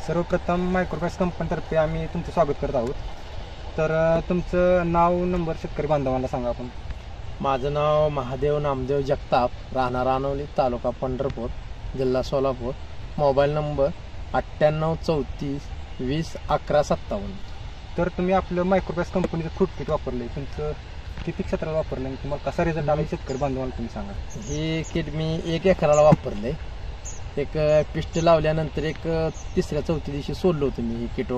सर्वप्रथम मायक्रोप्लास कंपनीतर्फे आम्ही तुमचं स्वागत करत आहोत. तर तुमचं नाव नंबर शेतकरी बांधवांना सांगा. आपण माझं नाव महादेव नामदेव जगताप, राहणार रानवली, तालुका पंढरपूर, जिल्हा सोलापूर. Mobile number 9834201157. तर तुम्ही आपलं मायक्रोप्लास कंपनीचं फ्रूट किट वापरलं, तुमचं किती क्षेत्राला वापरलं आणि तुम्हाला कसा रिझल्ट आला शेतकरी बांधवांना तुम्ही सांगा. हे किट मी 1 एकराला वापरले. एक पिस्ट लावल्यानंतर एक 3-4 दिवशी सोडलं होतं मी हे किट.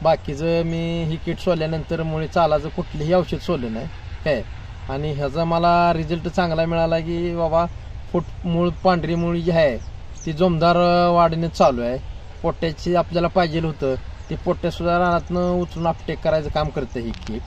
बाकीचं मी ही किट सोडल्यानंतर मुळे चालाचं कुठलंही औषध सोडलं नाही काय. आणि ह्याचा मला रिझल्ट चांगला मिळाला की बाबा मूळ पांढरी मूळ जी आहे ती जोमदार वाढण्यात चालू आहे. पोट्याची आपल्याला पाहिजे होतं ते पोट्यासुद्धा रानातनं उचलून अपटेक करायचं काम करतं ही किट.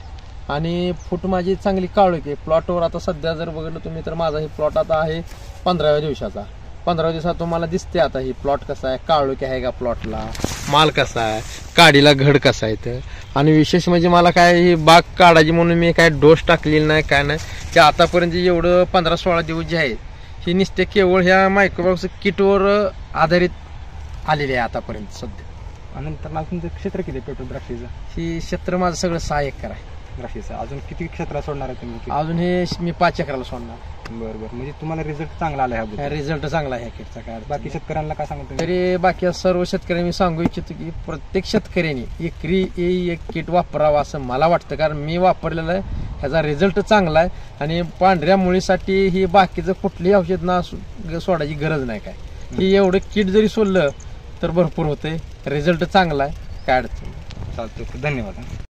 आणि फूट माझी चांगली काळोख आहे. प्लॉटवर आता सध्या जर बघितलं तुम्ही तर माझा हे प्लॉट आता आहे 15व्या दिवसाचा. 15 दिवसात तुम्हाला दिसते आता ही प्लॉट कसा आहे, काळोखी आहे का प्लॉटला, माल कसा आहे, काडीला घड कसा आहे. तर आणि विशेष म्हणजे मला काय ही बाग काढायची म्हणून मी काय डोस टाकलेली नाही काय नाही. ते आतापर्यंत एवढं 15-16 दिवस जे आहेत ही नुसते केवळ ह्या मायक्रोप्लास किटवर आधारित आलेले आहे आतापर्यंत सध्या. आणि नंतर मला तुमचं क्षेत्र किती टोटल द्राक्षीचं? ही क्षेत्र माझं सगळं 6 एकर आहे द्राक्षीचं. अजून किती क्षेत्र सोडणार आहे तुम्ही? अजून हे मी 5 एकराला सोडणार. बरं बरं, म्हणजे तुम्हाला रिझल्ट चांगला आला आहे. रिझल्ट चांगला आहे किटचा. काय बाकी शेतकऱ्यांना काय सांगतो? तरी बाकी सर्व शेतकऱ्यांनी मी सांगू इच्छितो की प्रत्येक शेतकऱ्यांनी एकरी एक किट वापरावं असं मला वाटतं. कारण मी वापरलेलं आहे, ह्याचा रिझल्ट चांगला आहे. आणि पांढऱ्या मुळीसाठी ही बाकीचं कुठलंही औषध ना सोडायची गरज नाही काय. ही एवढं किट जरी सोडलं तर भरपूर होते. रिझल्ट चांगला आहे, काय अडचण. चालतं, धन्यवाद.